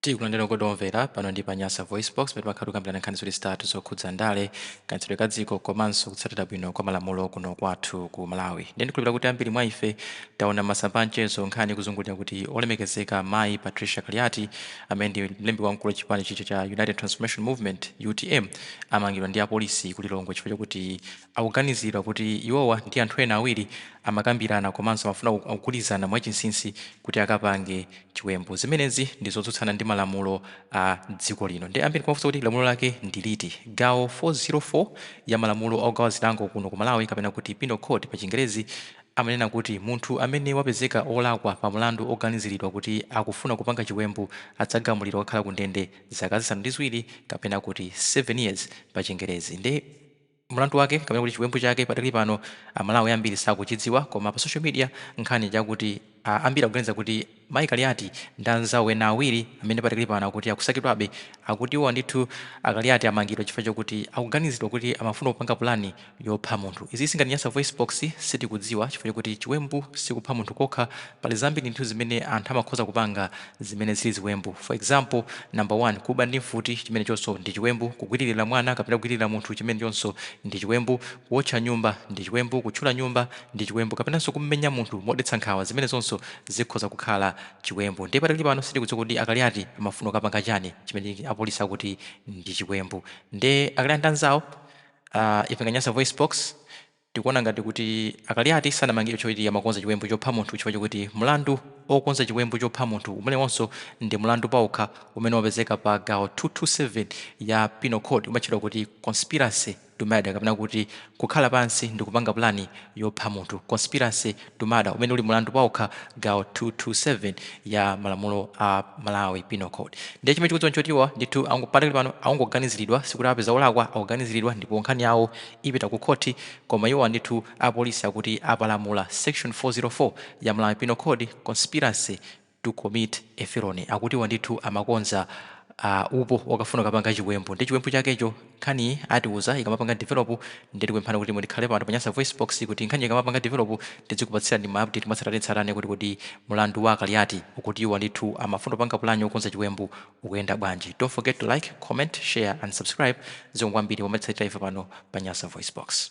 tikulandira kodomvera pano ndi pa Nyasa VoiceBox pamene pakhala kukambirana nkhani zitatu zokhudza ndale kayendetsedwe ka dziko komanso kutsatira bwino kwa malamulo kuno kwathu ku Malawi. Ndiye ndikhulupirira kuti ambiri mwa ife taona masamba amchezo nkhani kuzungulira kuti olemekezeka mayi Patricia Kaliati amene ndi mlembi wamkulu chipani chicho cha United Transformation Movement UTM amangidwa ndi apolisi ku Lilongwe chifukwa chakuti akuganizidwa kuti iwowa ndi anthu ena awiri amakambirana komanso amafuna kugulizana mwachinsinsi kuti akapange chiwembu. Zimenezi ndi zotsutsana ndi malamulo a dziko lino. Ndi ambiri kumafunsa kuti lamulo lake ndi liti. Gawo 404 ya malamulo ogawa zilango kuno ku Malawi kapena kuti penal code pa Chingerezi amanena kuti munthu amene wapezeka olakwa pa mlandu oganiziridwa kuti akufuna kupanga chiwembu adzagamulidwa kukhala ku ndende zaka zisanu ndi ziwiri kapena kuti 7 years pa Chingerezi. Ndi mlandu wake kapena kuti chiwembu chake padakali pano Amalawi ambiri sakuchidziwa, koma pa social media nkhani chakuti ambiri akuganiza kuti mayi Kaliati ndi anzawo ena awiri amene padakali pano akuti akusakidwabe akutiwa ndithu Kaliati amangidwa chifukwa chakuti akuganizidwa kuti amafuna kupanga plani yopha munthu. Izi singati Nyasa VoiceBox sitikudziwa chifukwa chakuti chiwembu sikupha munthu kokha, pali zambiri ndithu zimene anthu amakhoza kupanga zimene zili ziwembu. For example, number 1, kuba ndi mfuti chimene chonso ndi chiwembu, kugwiririra mwana kapena kugwiririra munthu chimene chonso ndi chiwembu, kuotcha nyumba ndi chiwembu, kutchula nyumba ndi chiwembu, kapenanso kummenya munthu modetsa nkhawa, zimene zonso zikhoza kukhala chiwembu. Ndipo padakali pano sitikudziwa kuti Kaliati amafuna kupanga chani chimene apolisi akuti ndi chiwembu. Ndi Kaliati anzawo ife Nyasa VoiceBox tikuona ngati kuti Kaliati sanamangidwe choti amakonza chiwembu chopha munthu chifukwa chakuti mlandu okonza chiwembu chopha munthu umene wonso ndi mlandu paokha umene wapezeka pa gawo 227 ya penal code umatchedwa kuti conspiracy to murder kapena kuti kukhala pansi ndi kupanga plani yopha munthu. Conspiracy to murder umene uli mlandu paokha gawo 227 ya malamulo a Malawi penal code. Ndiye chimene chikudziwa chotiwa ndithu padakali pano akungoganiziridwa sikuti apeza olakwa akuganiziridwa ndipo nkhani yawo ipita ku khoti, koma iwo ndithu apolisi akuti apalamula section 404 ya Malawi penal code conspiracy to commit a felony. Akutiwa ndithu amakonza upo wakafuna kapanga chiwembu. Ndi chiwembu chakecho nkhani atiuza ikamapanga develop ndeti kwemphana kuti mulikhale pano pa Nyasa VoiceBox kuti nkhani ikamapanga develop ndizikupatsira ndi ma-update matsatane kuti mulandu wa Kaliati ukutiwa ndithu amafuna kupanga plani yokonza chiwembu ukuyenda bwanji. Don't forget to like, comment, share and subscribe zomwe kwambiri wamatsatira ife pano pa Nyasa VoiceBox.